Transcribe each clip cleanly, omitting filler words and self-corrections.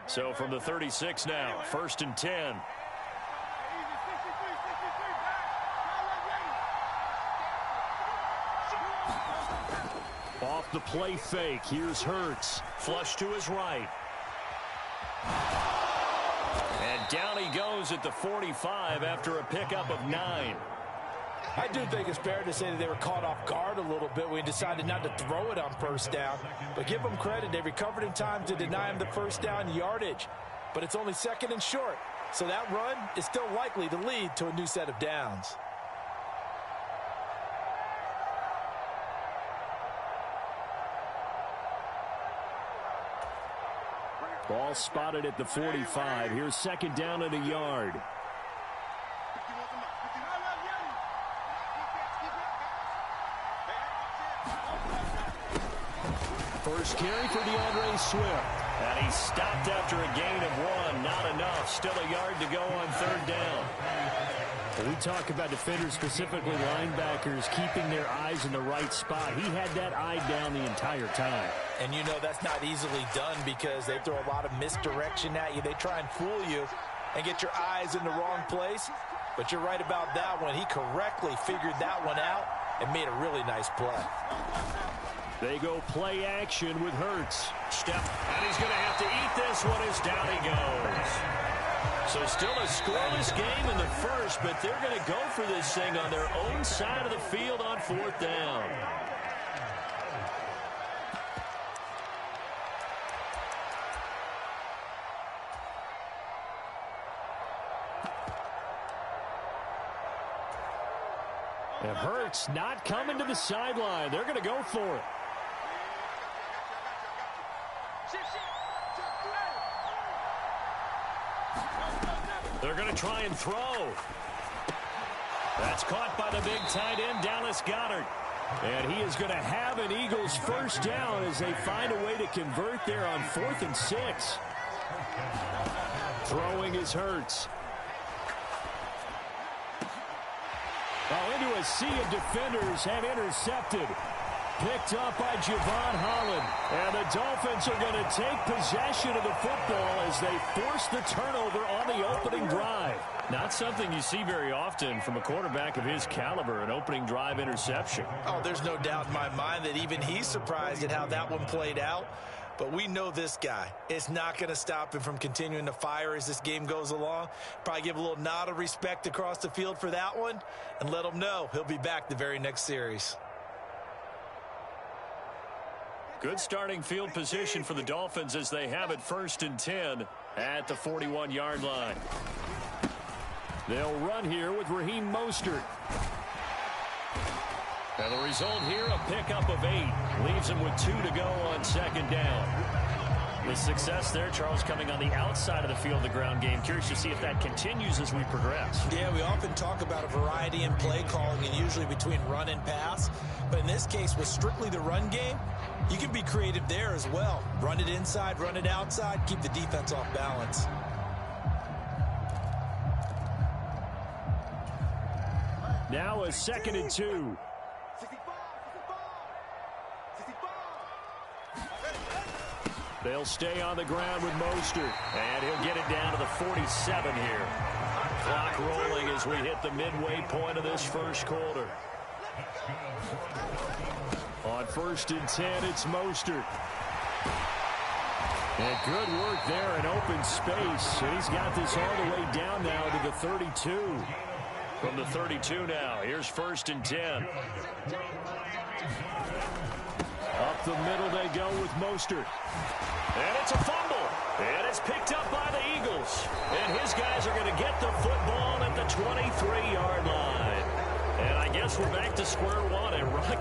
So from the 36 now, 1st and 10. Off the play fake, here's Hurts. Flush to his right. And down he goes at the 45 after a pickup of 9. I do think it's fair to say that they were caught off guard a little bit when he decided not to throw it on first down. But give them credit. They recovered in time to deny him the first down yardage. But it's only 2nd and short. So that run is still likely to lead to a new set of downs. Ball spotted at the 45. Here's 2nd down and a yard. First carry for DeAndre Swift. And he's stopped after a gain of 1. Not enough. Still a yard to go on 3rd down. When we talk about defenders, specifically linebackers, keeping their eyes in the right spot. He had that eye down the entire time. And you know that's not easily done because they throw a lot of misdirection at you. They try and fool you and get your eyes in the wrong place. But you're right about that one. He correctly figured that one out and made a really nice play. They go play action with Hurts. Step, and he's going to have to eat this one as down he goes. So still a scoreless game in the first, but they're going to go for this thing on their own side of the field on 4th down. And Hurts not coming to the sideline. They're going to go for it. They're going to try and throw. That's caught by the big tight end, Dallas Goedert. And he is going to have an Eagles first down as they find a way to convert there on 4th and 6. Throwing is Hurts. Oh, into a sea of defenders and intercepted. Picked up by Javon Holland. And the Dolphins are going to take possession of the football as they force the turnover on the opening drive. Not something you see very often from a quarterback of his caliber, an opening drive interception. Oh, there's no doubt in my mind that even he's surprised at how that one played out. But we know this guy. It's not going to stop him from continuing to fire as this game goes along. Probably give a little nod of respect across the field for that one and let him know he'll be back the very next series. Good starting field position for the Dolphins as they have it 1st and 10 at the 41-yard line. They'll run here with Raheem Mostert. And the result here, a pickup of 8. Leaves him with 2 to go on 2nd down. The success there, Charles, coming on the outside of the field, the ground game. Curious to see if that continues as we progress. Yeah, we often talk about a variety in play calling and usually between run and pass. But in this case, with strictly the run game, you can be creative there as well. Run it inside, run it outside, keep the defense off balance. Now a 2nd and 2. They'll stay on the ground with Mostert. And he'll get it down to the 47 here. Clock rolling as we hit the midway point of this first quarter. On 1st and 10, it's Mostert. And good work there in open space. And he's got this all the way down now to the 32. From the 32 now, here's 1st and 10. Up the middle they go with Mostert. And it's a fumble. And it's picked up by the Eagles. And his guys are going to get the football at the 23-yard line. And I guess we're back to square one.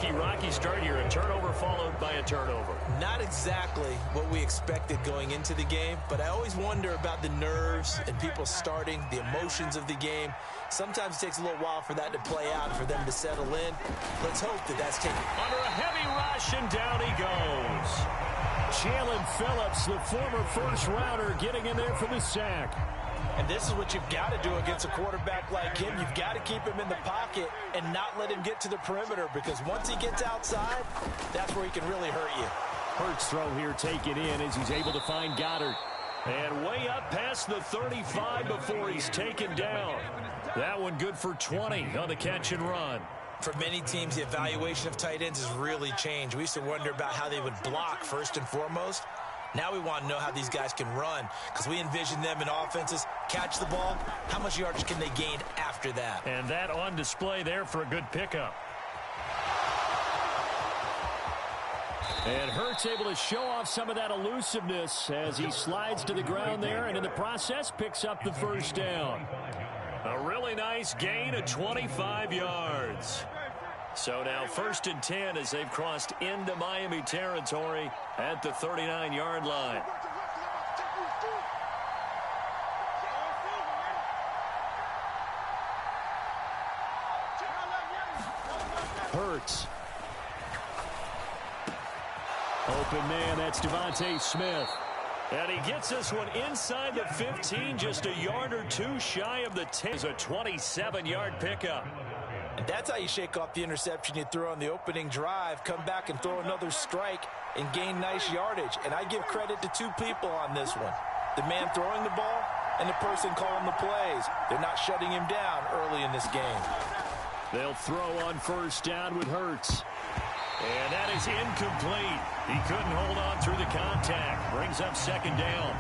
A rocky start here. A turnover followed by a turnover. Not exactly what we expected going into the game, but I always wonder about the nerves and people starting, the emotions of the game. Sometimes it takes a little while for that to play out and for them to settle in. Let's hope that that's taken. Under a heavy rush, and down he goes. Jalen Phillips, the former first-rounder, getting in there for the sack. And this is what you've got to do against a quarterback like him. You've got to keep him in the pocket and not let him get to the perimeter, because once he gets outside, that's where he can really hurt you. Hurts throw here taken in as he's able to find Goddard. And way up past the 35 before he's taken down. That one good for 20 on the catch and run. For many teams, the evaluation of tight ends has really changed. We used to wonder about how they would block first and foremost. Now we want to know how these guys can run, because we envision them in offenses, catch the ball, how much yardage can they gain after that? And that on display there for a good pickup. And Hurts able to show off some of that elusiveness as he slides to the ground there, and in the process picks up the first down. A really nice gain of 25 yards. So now 1st and 10 as they've crossed into Miami territory at the 39-yard line. Hurts. Open man, that's Devontae Smith. And he gets this one inside the 15, just a yard or two shy of the 10. It's a 27-yard pickup. And that's how you shake off the interception you threw on the opening drive, come back and throw another strike and gain nice yardage. And I give credit to two people on this one. The man throwing the ball and the person calling the plays. They're not shutting him down early in this game. They'll throw on first down with Hurts. And that is incomplete. He couldn't hold on through the contact. Brings up second down.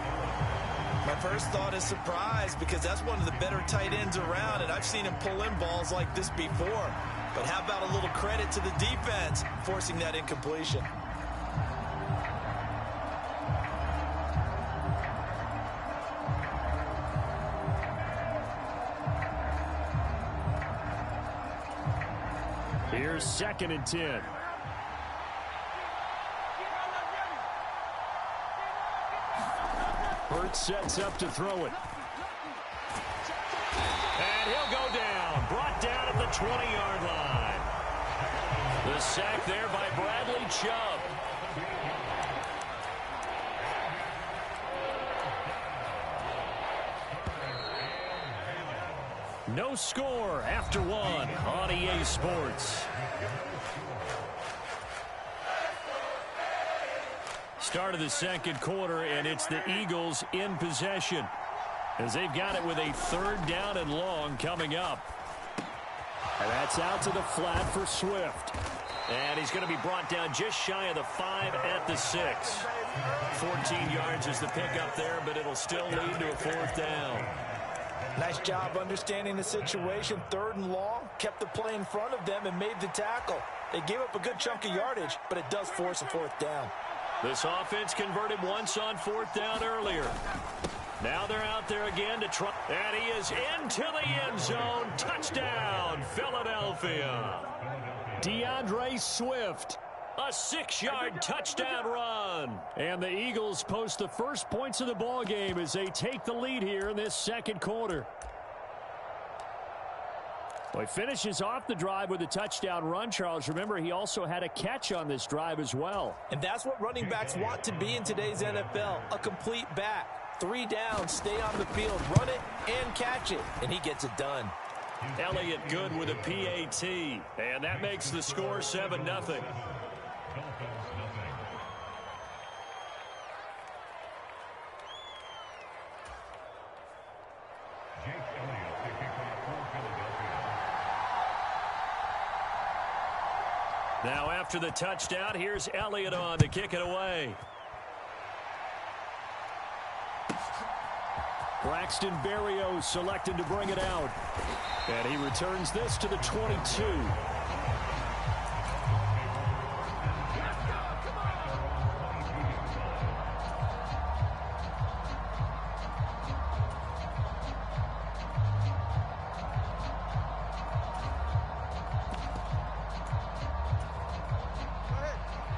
My first thought is surprise, because that's one of the better tight ends around, and I've seen him pull in balls like this before. But how about a little credit to the defense forcing that incompletion? Here's 2nd and 10. Hurts sets up to throw it. And he'll go down. Brought down at the 20-yard line. The sack there by Bradley Chubb. No score after one on EA Sports. Start of the second quarter, and it's the Eagles in possession as they've got it with a 3rd down and long coming up. And that's out to the flat for Swift. And he's going to be brought down just shy of the 5 at the 6. 14 yards is the pickup there, but it'll still lead to a 4th down. Nice job understanding the situation. 3rd and long, kept the play in front of them and made the tackle. They gave up a good chunk of yardage, but it does force a 4th down. This offense converted once on 4th down earlier. Now they're out there again to try. And he is into the end zone. Touchdown, Philadelphia. DeAndre Swift. A 6-yard touchdown run. And the Eagles post the first points of the ball game as they take the lead here in this second quarter. Well, he finishes off the drive with a touchdown run, Charles. Remember, he also had a catch on this drive as well. And that's what running backs want to be in today's NFL, a complete back. 3 downs, stay on the field, run it, and catch it. And he gets it done. Elliott good with a PAT. And that makes the score 7-0. Now after the touchdown, here's Elliott on to kick it away. Braxton Berrios selected to bring it out. And he returns this to the 22.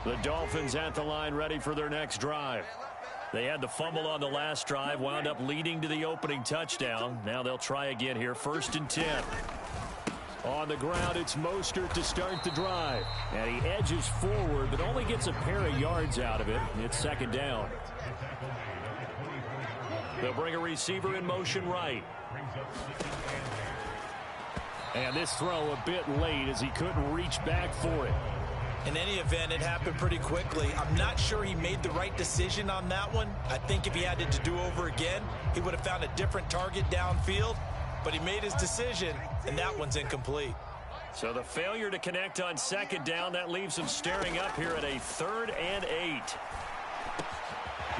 The Dolphins at the line ready for their next drive. They had the fumble on the last drive, wound up leading to the opening touchdown. Now they'll try again here, 1st and 10. On the ground, it's Mostert to start the drive. And he edges forward, but only gets a pair of yards out of it. It's 2nd down. They'll bring a receiver in motion right. And this throw a bit late as he couldn't reach back for it. In any event, it happened pretty quickly. I'm not sure he made the right decision on that one. I think if he had it to do over again, he would have found a different target downfield. But he made his decision, and that one's incomplete. So the failure to connect on second down, that leaves him staring up here at a 3rd and 8.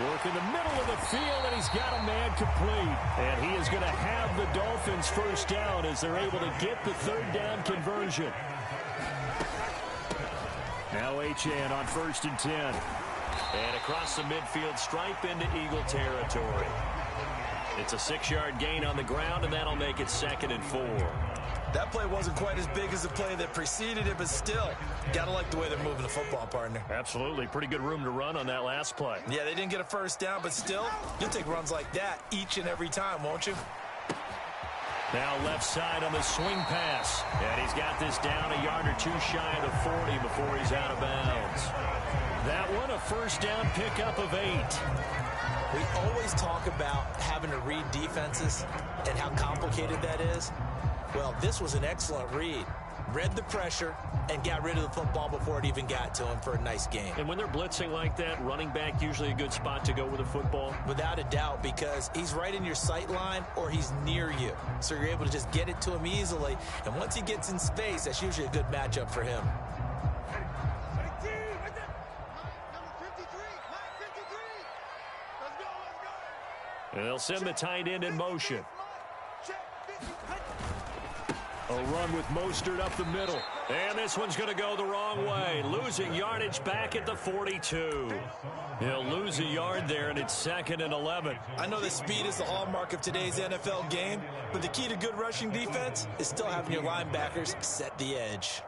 Work in the middle of the field, and he's got a man complete. And he is going to have the Dolphins first down as they're able to get the 3rd down conversion. Now Achane on 1st and 10. And across the midfield stripe into Eagle territory. It's a 6-yard gain on the ground, and that'll make it 2nd and 4. That play wasn't quite as big as the play that preceded it, but still, got to like the way they're moving the football, partner. Absolutely. Pretty good room to run on that last play. Yeah, they didn't get a first down, but still, you'll take runs like that each and every time, won't you? Now left side on the swing pass. And he's got this down a yard or 2 shy of the 40 before he's out of bounds. That one, a first down pickup of 8. We always talk about having to read defenses and how complicated that is. Well, this was an excellent read. Read the pressure and got rid of the football before it even got to him for a nice game. And when they're blitzing like that, running back usually a good spot to go with the football? Without a doubt, because he's right in your sight line or he's near you. So you're able to just get it to him easily. And once he gets in space, that's usually a good matchup for him. And they'll send the tight end in motion. A run with Mostert up the middle. And this one's going to go the wrong way. Losing yardage back at the 42. He'll lose a yard there, and it's 2nd and 11. I know that speed is the hallmark of today's NFL game, but the key to good rushing defense is still having your linebackers set the edge.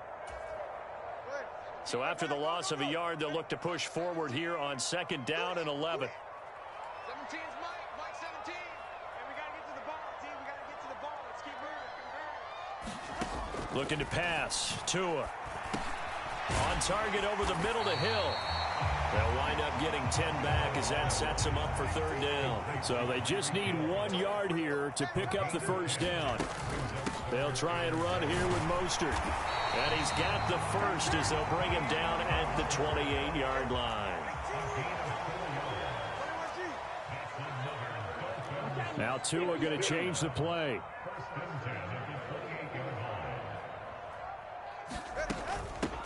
So after the loss of a yard, they'll look to push forward here on 2nd down and 11. 17's Mike 17. And we got to get to the ball, team. We got to get to the ball. Let's keep moving. Looking to pass. Tua. On target over the middle to Hill. They'll wind up getting 10 back as that sets them up for 3rd down. So they just need 1 yard here to pick up the first down. They'll try and run here with Mostert. And he's got the first as they'll bring him down at the 28-yard line. Now Tua going to change the play.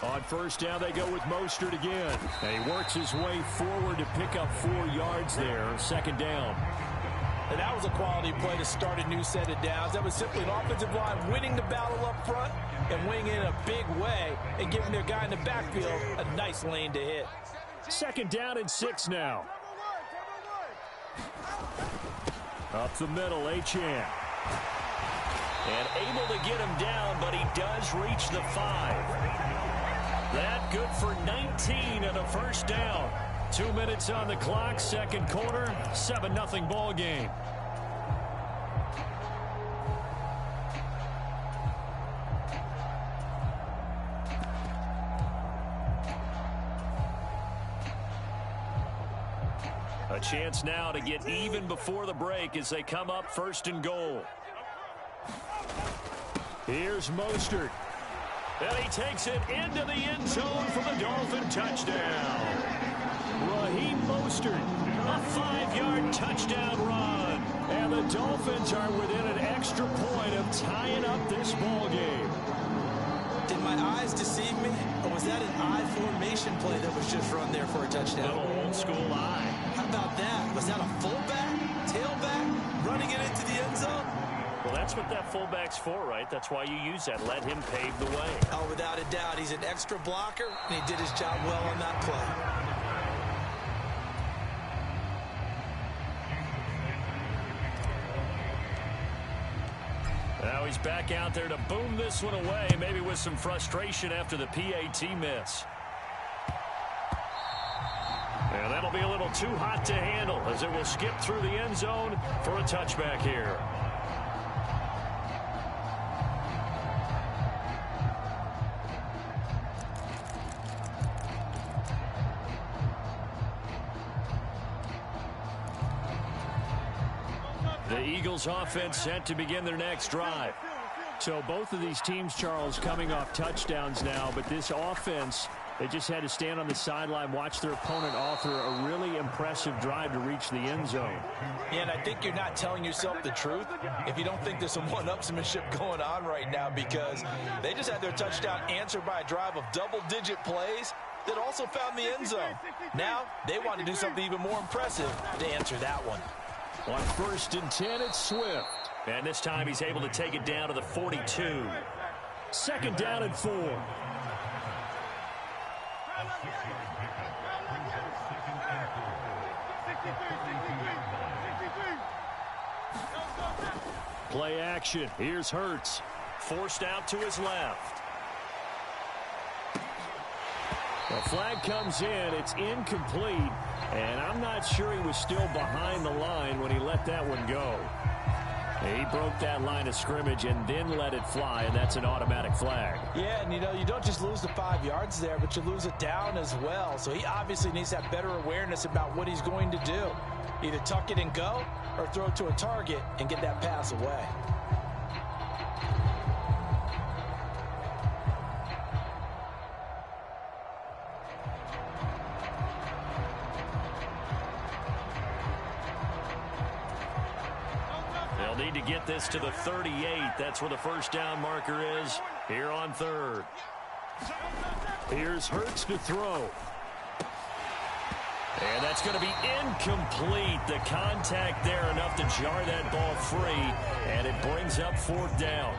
On first down, they go with Mostert again. And he works his way forward to pick up 4 yards there. 2nd down. And that was a quality play to start a new set of downs. That was simply an offensive line winning the battle up front and winning in a big way and giving their guy in the backfield a nice lane to hit. 2nd down and 6 now. Up the middle, Achane. And able to get him down, but he does reach the 5. That good for 19 and a first down. 2 minutes on the clock, 2nd quarter, 7-0 ball game. A chance now to get even before the break as they come up 1st and goal. Here's Mostert. And he takes it into the end zone for the Dolphin touchdown. Raheem Mostert, a 5-yard touchdown run. And the Dolphins are within an extra point of tying up this ball game. Did my eyes deceive me, or was that an I formation play that was just run there for a touchdown? Little old school eye. How about that? Was that a fullback, tailback, running it into the end zone? Well, that's what that fullback's for, right? That's why you use that. Let him pave the way. Oh, without a doubt. He's an extra blocker, and he did his job well on that play. Now he's back out there to boom this one away, maybe with some frustration after the PAT miss. And that'll be a little too hot to handle as it will skip through the end zone for a touchback here. The Eagles offense set to begin their next drive. So both of these teams, Charles, coming off touchdowns now, but this offense They just had to stand on the sideline, watch their opponent author a really impressive drive to reach the end zone. Yeah, and I think you're not telling yourself the truth if you don't think there's some one-upsmanship going on right now, because they just had their touchdown answered by a drive of double-digit plays that also found the end zone. Now they want to do something even more impressive to answer that one. On 1st and 10, it's Swift. And this time he's able to take it down to the 42. 2nd down and 4. Play action. Here's Hurts. Forced out to his left. The flag comes in. It's incomplete. And I'm not sure he was still behind the line when he let that one go. He broke that line of scrimmage and then let it fly, and that's an automatic flag. Yeah, and you don't just lose the 5 yards there, but you lose it down as well. So he obviously needs to have better awareness about what he's going to do. Either tuck it and go or throw it to a target and get that pass away. Need to get this to the 38. That's where the first down marker is here on 3rd. Here's Hurts to throw. And that's going to be incomplete. The contact there enough to jar that ball free, and it brings up 4th down.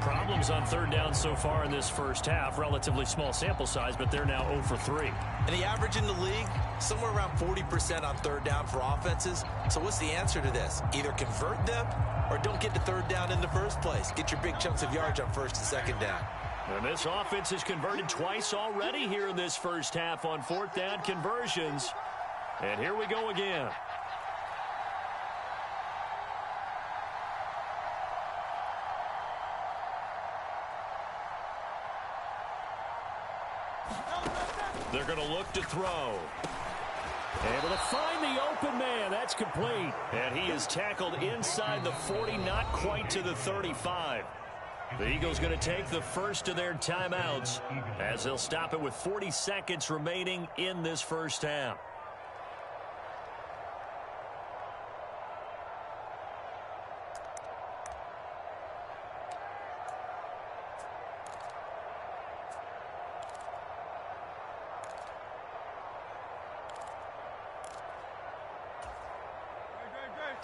Problems on 3rd down so far in this first half. Relatively small sample size, but they're now 0 for 3. And the average in the league, somewhere around 40% on 3rd down for offenses. So what's the answer to this? Either convert them or don't get to 3rd down in the first place. Get your big chunks of yards on 1st and 2nd down. And this offense has converted twice already here in this first half on 4th down conversions. And here we go again. They're going to look to throw. Able to find the open man. That's complete. And he is tackled inside the 40, not quite to the 35. The Eagles going to take the first of their timeouts as they'll stop it with 40 seconds remaining in this first half.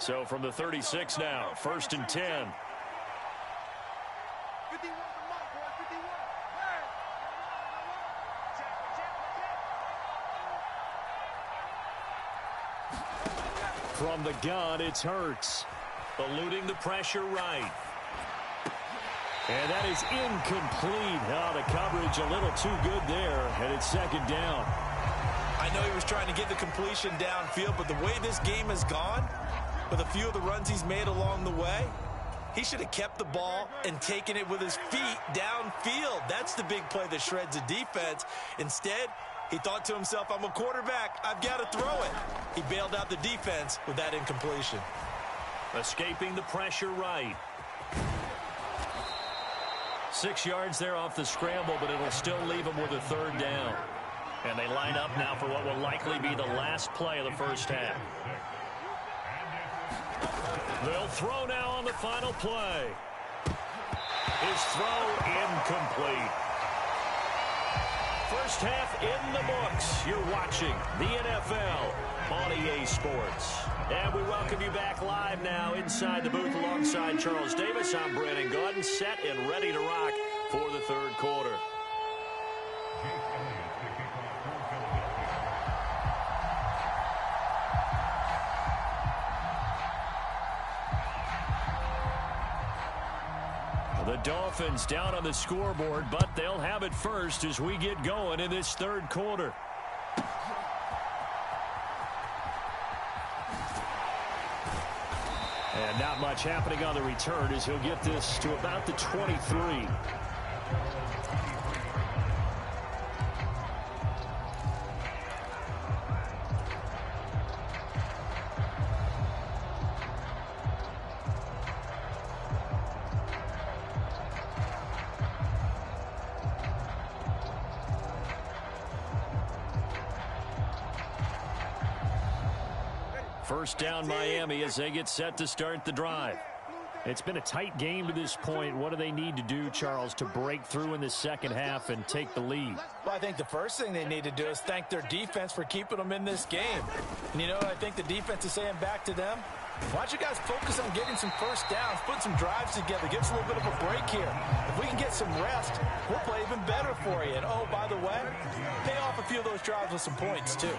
So from the 36 now, 1st and 10. From the gun, it's Hurts. Eluding the pressure right. And that is incomplete. Oh, the coverage a little too good there, and it's 2nd down. I know he was trying to get the completion downfield, but the way this game has gone, with a few of the runs he's made along the way, he should have kept the ball and taken it with his feet downfield. That's the big play that shreds the defense. Instead, he thought to himself, I'm a quarterback, I've got to throw it. He bailed out the defense with that incompletion. Escaping the pressure right. 6 yards there off the scramble, but it'll still leave him with a 3rd down. And they line up now for what will likely be the last play of the first half. They'll throw now on the final play. His throw incomplete. First half in the books. You're watching the NFL on EA Sports. And we welcome you back live now inside the booth alongside Charles Davis. I'm Brandon Gaudin, set and ready to rock for the 3rd quarter. The Dolphins down on the scoreboard, but they'll have it first as we get going in this 3rd quarter. And not much happening on the return as he'll get this to about the 23. First down Miami as they get set to start the drive. It's been a tight game to this point. What do they need to do, Charles, to break through in the second half and take the lead? Well, I think the first thing they need to do is thank their defense for keeping them in this game. And you know what I think the defense is saying back to them? Why don't you guys focus on getting some first downs, put some drives together, give us a little bit of a break here. If we can get some rest, we'll play even better for you. And, oh, by the way, pay off a few of those drives with some points, too.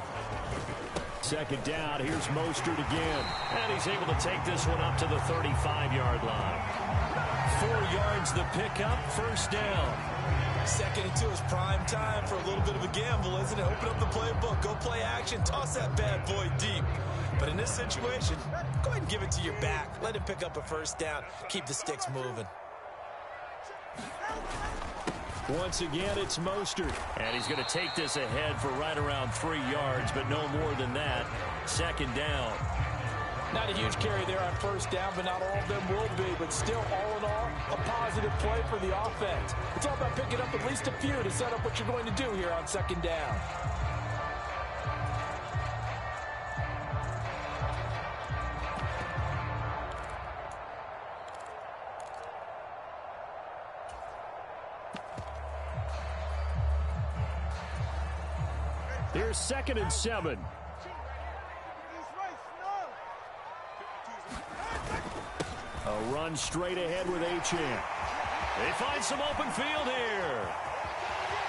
Second down, here's Mostert again. And he's able to take this one up to the 35-yard line. 4 yards the pickup, first down. Second and 2 is prime time for a little bit of a gamble, isn't it? Open up the playbook, go play action, toss that bad boy deep. But in this situation, go ahead and give it to your back. Let him pick up a first down. Keep the sticks moving. Once again, it's Mostert. And he's going to take this ahead for right around 3 yards, but no more than that. Second down. Not a huge carry there on first down, but not all of them will be. But still, all in all, a positive play for the offense. It's all about picking up at least a few to set up what you're going to do here on second down. Here's 2nd and 7. A run straight ahead with Achane. They find some open field here.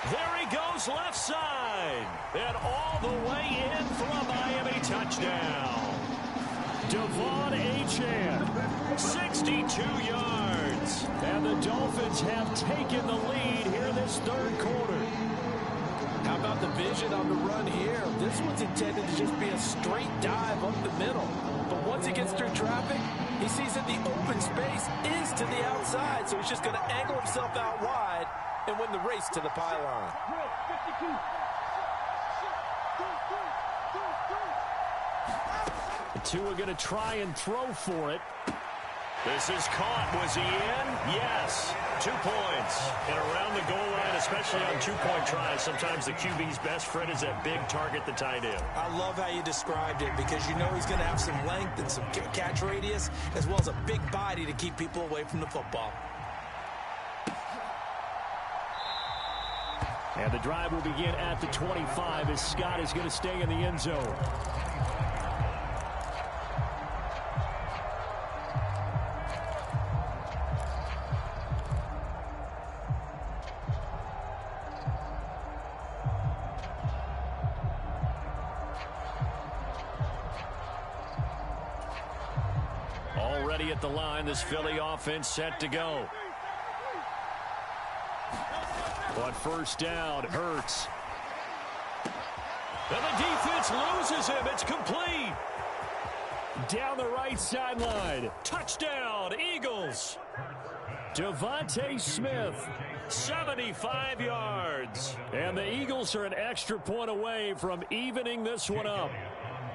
There he goes left side. And all the way in for a Miami touchdown. Devon Achane, 62 yards. And the Dolphins have taken the lead here in this third quarter. How about the vision on the run here? This one's intended to just be a straight dive up the middle. But once he gets through traffic, he sees that the open space is to the outside, so he's just going to angle himself out wide and win the race to the pylon. The two are going to try and throw for it. This is caught. Was he in? Yes. 2 points. And around the goal line, especially on two-point tries, sometimes the QB's best friend is that big target, the tight end. I love how you described it because you know he's going to have some length and some catch radius as well as a big body to keep people away from the football. And the drive will begin at the 25 as Scott is going to stay in the end zone. Already at the line, this Philly offense set to go. On first down, Hurts. And the defense loses him. It's complete. Down the right sideline. Touchdown, Eagles. Devontae Smith, 75 yards. And the Eagles are an extra point away from evening this one up.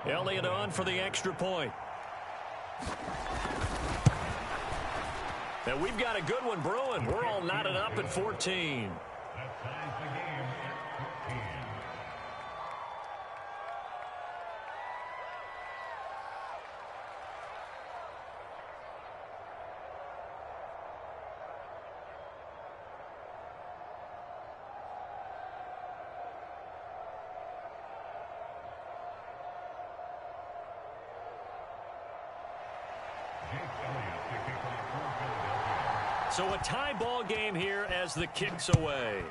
Elliott on for the extra point. And we've got a good one brewing. We're all knotted up at 14. So a tie ball game here as the kick's away.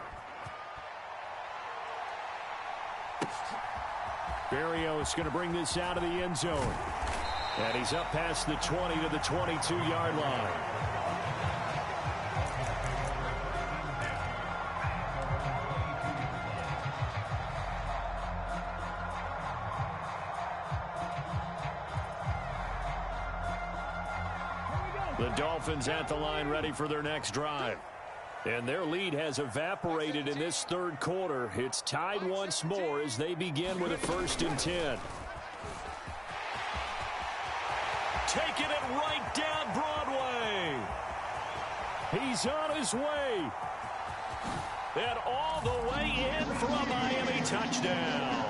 Berrios going to bring this out of the end zone. And he's up past the 20 to the 22-yard line. The Dolphins at the line ready for their next drive. And their lead has evaporated in this third quarter. It's tied once more as they begin with a 1st and 10. Taking it right down Broadway. He's on his way. And all the way in for a Miami touchdown.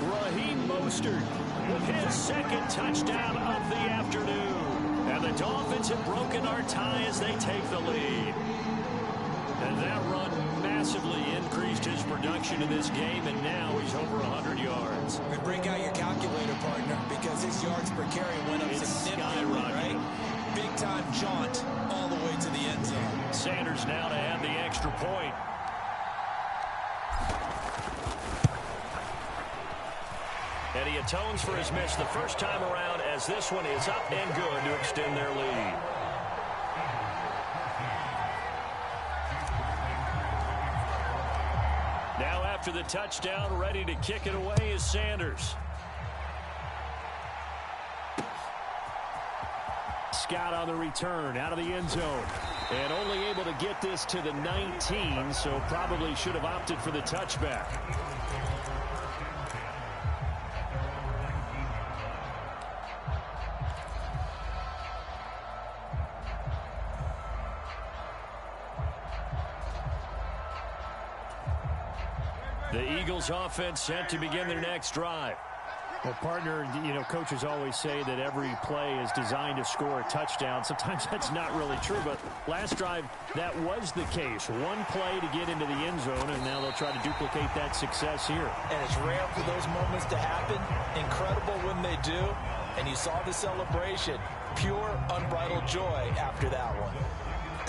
Raheem Mostert with his second touchdown of the afternoon. And the Dolphins have broken our tie as they take the lead. And that run massively increased his production in this game, and now he's over 100 yards. And break out your calculator, partner, because his yards per carry went up significantly, right? Big-time jaunt all the way to the end zone. Sanders now to add the extra point. And he atones for his miss the first time around, as this one is up and good to extend their lead. Now after the touchdown, ready to kick it away is Sanders. Scott on the return out of the end zone. And only able to get this to the 19, so probably should have opted for the touchback. The Eagles offense set to begin their next drive. Well, partner, you know, coaches always say that every play is designed to score a touchdown. Sometimes that's not really true, but last drive, that was the case. One play to get into the end zone, and now they'll try to duplicate that success here. And it's rare for those moments to happen. Incredible when they do. And you saw the celebration. Pure, unbridled joy after that one.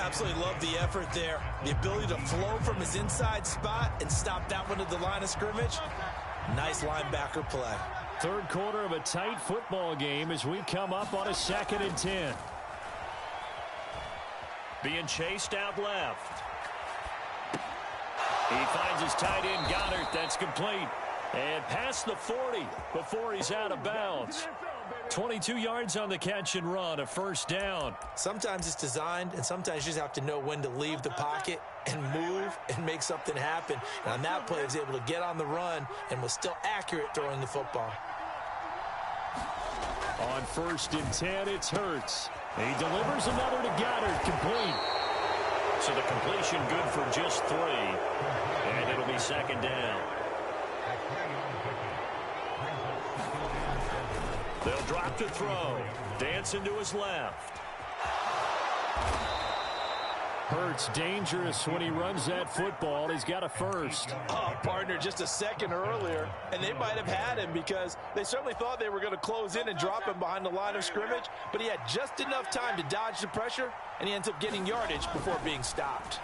Absolutely love the effort there. The ability to flow from his inside spot and stop that one at the line of scrimmage. Nice linebacker play. Third quarter of a tight football game as we come up on a 2nd and 10. Being chased out left. He finds his tight end, Goddard. That's complete. And past the 40 before he's out of bounds. 22 yards on the catch and run, a first down. Sometimes it's designed, and sometimes you just have to know when to leave the pocket and move and make something happen. And on that play, he was able to get on the run and was still accurate throwing the football. On 1st and 10, it's Hurts. He delivers another to Goddard, complete. So the completion good for just 3. And it'll be 2nd down. They'll drop to throw. Dancing to his left. Hurts dangerous when he runs that football. He's got a first. Oh, partner, just a second earlier, and they might have had him because they certainly thought they were going to close in and drop him behind the line of scrimmage, but he had just enough time to dodge the pressure, and he ends up getting yardage before being stopped.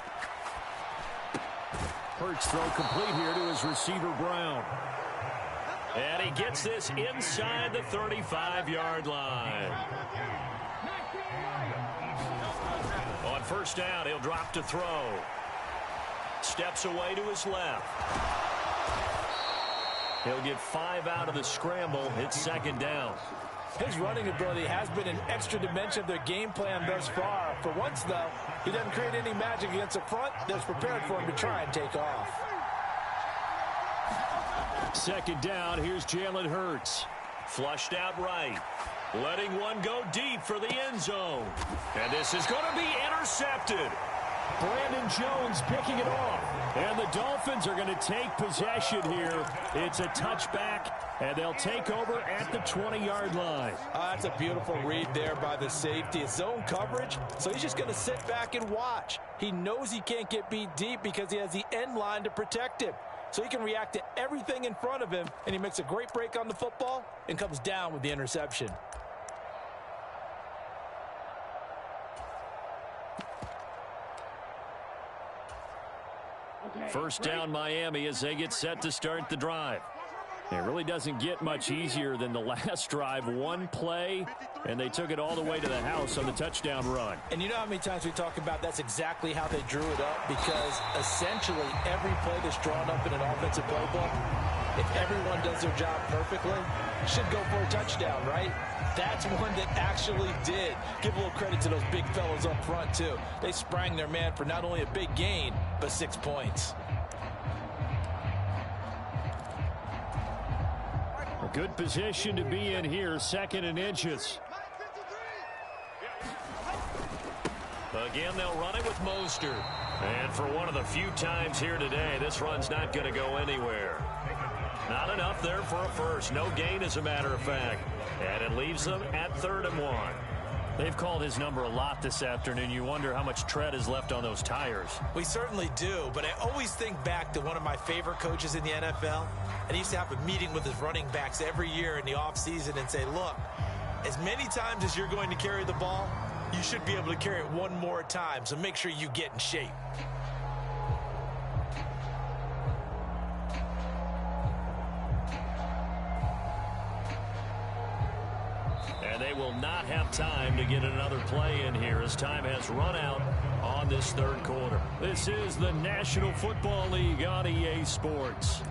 Hurts throw complete here to his receiver, Brown. And he gets this inside the 35-yard line. On 1st down, he'll drop to throw. Steps away to his left. He'll get 5 out of the scramble. It's 2nd down. His running ability has been an extra dimension of their game plan thus far. For once, though, he doesn't create any magic against the front that's prepared for him to try and take off. 2nd down, here's Jalen Hurts. Flushed out right. Letting one go deep for the end zone. And this is going to be intercepted. Brandon Jones picking it off. And the Dolphins are going to take possession here. It's a touchback, and they'll take over at the 20-yard line. That's a beautiful read there by the safety. It's zone coverage, so he's just going to sit back and watch. He knows he can't get beat deep because he has the end line to protect him. So he can react to everything in front of him, and he makes a great break on the football and comes down with the interception. First down, Miami, as they get set to start the drive. It really doesn't get much easier than the last drive. One play, and they took it all the way to the house on the touchdown run. And you know how many times we talk about that's exactly how they drew it up? Because essentially every play that's drawn up in an offensive playbook, if everyone does their job perfectly, should go for a touchdown, right? That's one that actually did. Give a little credit to those big fellows up front, too. They sprang their man for not only a big gain, but 6 points. A good position to be in here, 2nd and inches. Again, they'll run it with Mostert. And for one of the few times here today, this run's not going to go anywhere. Not enough there for a first. No gain, as a matter of fact. And it leaves them at 3rd and 1. They've called his number a lot this afternoon. You wonder how much tread is left on those tires. We certainly do, but I always think back to one of my favorite coaches in the NFL. And he used to have a meeting with his running backs every year in the offseason and say, look, as many times as you're going to carry the ball, you should be able to carry it one more time, so make sure you get in shape. And they will not have time to get another play in here as time has run out on this 3rd quarter. This is the National Football League on EA Sports.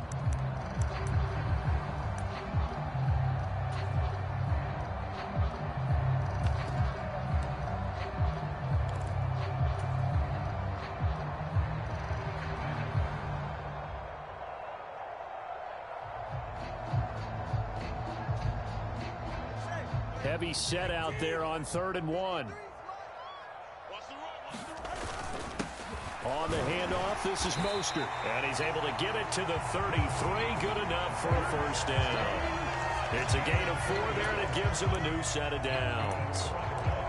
Heavy set out there on 3rd and 1. On the handoff, this is Mostert. And he's able to get it to the 33. Good enough for a first down. It's a gain of 4 there, and it gives him a new set of downs.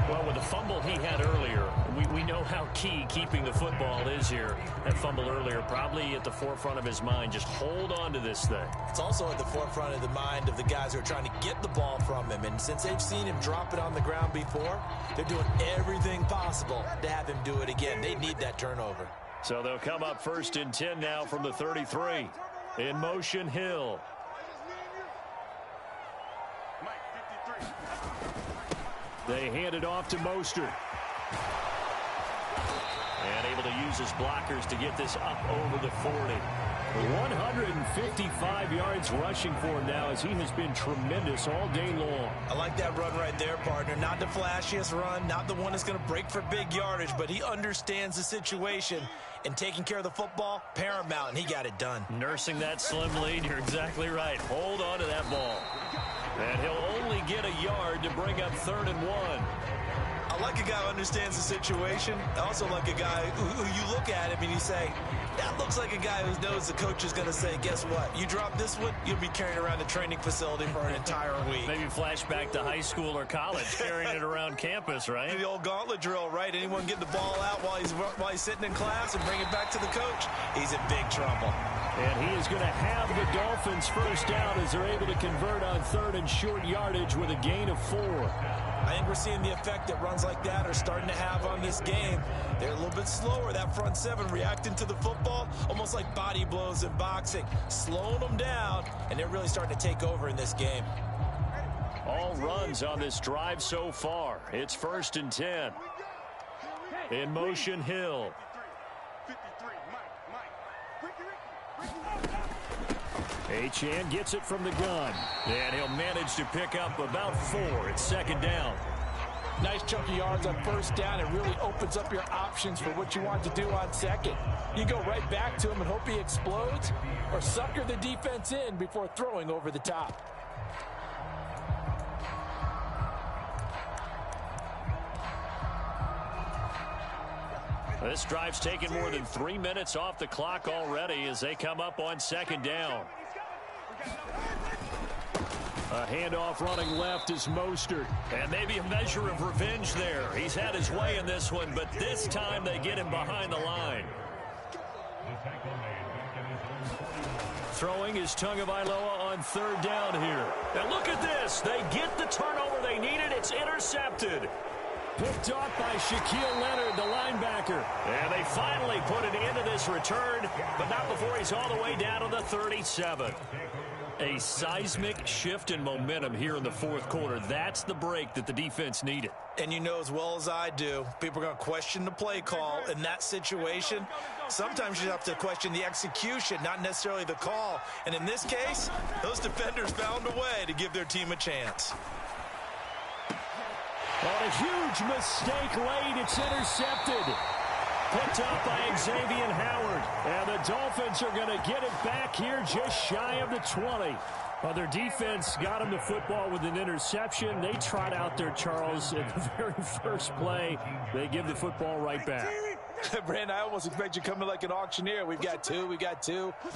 Well, with the fumble he had earlier, we know how key keeping the football is here. That fumble earlier probably at the forefront of his mind. Just hold on to this thing. It's also at the forefront of the mind of the guys who are trying to get the ball from him. And since they've seen him drop it on the ground before, they're doing everything possible to have him do it again. They need that turnover. So they'll come up 1st and 10 now from the 33. In motion, Hill. They hand it off to Mostert. And able to use his blockers to get this up over the 40. 155 yards rushing for him now as he has been tremendous all day long. I like that run right there, partner. Not the flashiest run, not the one that's going to break for big yardage, but he understands the situation, and taking care of the football, paramount, and he got it done. Nursing that slim lead, you're exactly right. Hold on to that ball. And he'll only get a yard to bring up 3rd and 1. I like a guy who understands the situation. I also like a guy who you look at him and you say, that looks like a guy who knows the coach is going to say, guess what? You drop this one, you'll be carrying around the training facility for an entire week. Maybe flashback to high school or college, carrying it around campus, right? The old gauntlet drill, right? Anyone get the ball out while he's sitting in class and bring it back to the coach, he's in big trouble. And he is going to have the Dolphins first down as they're able to convert on 3rd and short yardage with a gain of 4. I think we're seeing the effect that runs like that are starting to have on this game. They're a little bit slower, that front 7 reacting to the football, almost like body blows in boxing, slowing them down, and they're really starting to take over in this game. All runs on this drive so far. It's 1st and 10. In motion, Hill. Achane gets it from the gun, and he'll manage to pick up about 4. It's 2nd down. Nice chunky yards on 1st down. It really opens up your options for what you want to do on 2nd. You go right back to him and hope he explodes, or sucker the defense in before throwing over the top. This drive's taken more than 3 minutes off the clock already as they come up on 2nd down. A handoff running left is Mostert. And maybe a measure of revenge there. He's had his way in this one, but this time they get him behind the line. Throwing is Tagovailoa on 3rd down here. And look at this. They get the turnover they needed. It's intercepted. Picked off by Shaquille Leonard, the linebacker. And they finally put an end to this return, but not before he's all the way down to the 37. A seismic shift in momentum here in the 4th quarter. That's the break that the defense needed. And you know as well as I do, people are going to question the play call in that situation. Sometimes you have to question the execution, not necessarily the call. And in this case, those defenders found a way to give their team a chance. On a huge mistake late, it's intercepted. Picked up by Xavier Howard. And the Dolphins are going to get it back here just shy of the 20. Well, their defense got him the football with an interception. They trot out there, Charles, at the very first play. They give the football right back. Brandon, I almost expect you coming like an auctioneer. We've got two.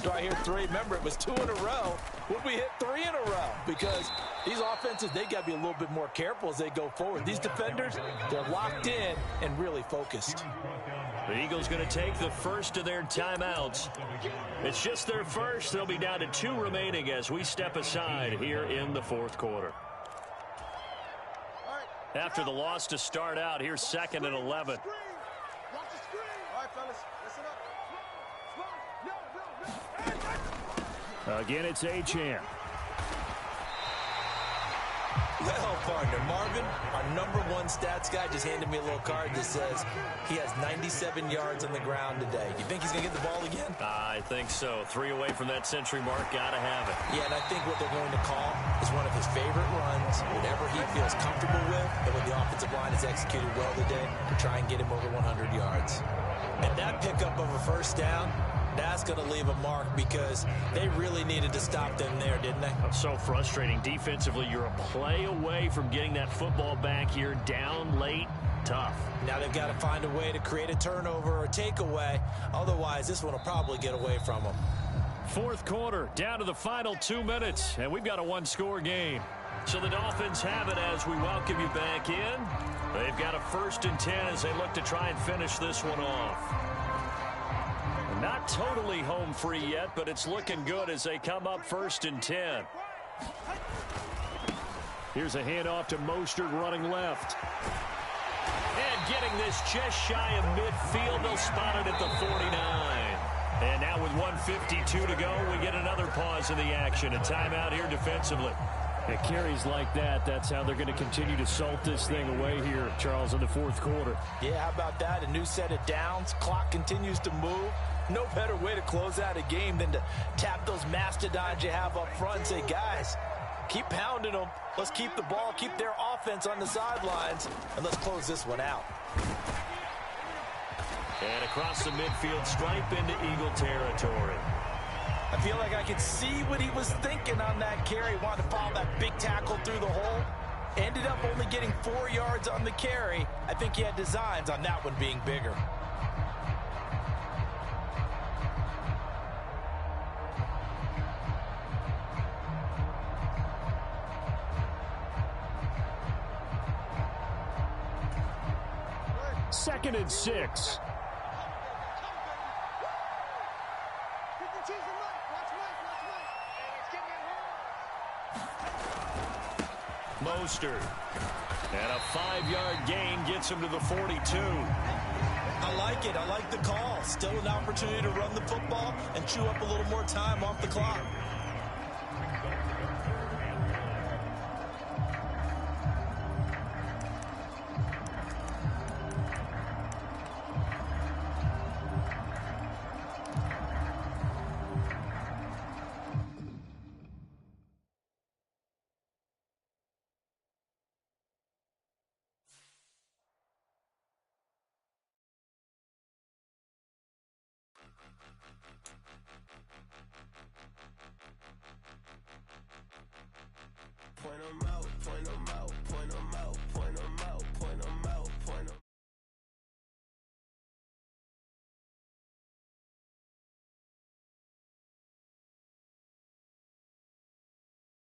Do I hear three? Remember, it was 2 in a row. Would we hit 3 in a row? Because these offenses, they got to be a little bit more careful as they go forward. These defenders, they're locked in and really focused. The Eagles going to take the first of their timeouts. It's just their first. They'll be down to 2 remaining as we step aside here in the fourth quarter. After the loss to start out, here's 2nd and 11. Again, it's Achane. Well, partner, Marvin, our #1 stats guy just handed me a little card that says he has 97 yards on the ground today. You think he's going to get the ball again? I think so. 3 away from that century mark. Got to have it. Yeah, and I think what they're going to call is one of his favorite runs, whatever he feels comfortable with, and when the offensive line has executed well today, to try and get him over 100 yards. And that pickup of a first down, that's going to leave a mark because they really needed to stop them there, didn't they? That's so frustrating. Defensively, you're a play away from getting that football back here. Down late, tough. Now they've got to find a way to create a turnover or takeaway. Otherwise, this one will probably get away from them. Fourth quarter, down to the final 2 minutes, and we've got a 1-score game. So the Dolphins have it as we welcome you back in. They've got a 1st and 10 as they look to try and finish this one off. Not totally home free yet, but it's looking good as they come up 1st and 10. Here's a handoff to Mostert running left. And getting this just shy of midfield. They'll spot it at the 49. And now with 1:52 to go, we get another pause in the action. A timeout here defensively. It carries like that. That's how they're going to continue to salt this thing away here, Charles, in the fourth quarter. Yeah, how about that? A new set of downs. Clock continues to move. No better way to close out a game than to tap those mastodons you have up front and say, guys, keep pounding them. Let's keep the ball, keep their offense on the sidelines, and let's close this one out. And across the midfield stripe into Eagle territory. I feel like I could see what he was thinking on that carry. Wanted to follow that big tackle through the hole. Ended up only getting 4 yards on the carry. I think he had designs on that one being bigger. Second and 6. Mostert. And a 5-yard gain gets him to the 42. I like it. I like the call. Still an opportunity to run the football and chew up a little more time off the clock. Point 'em out,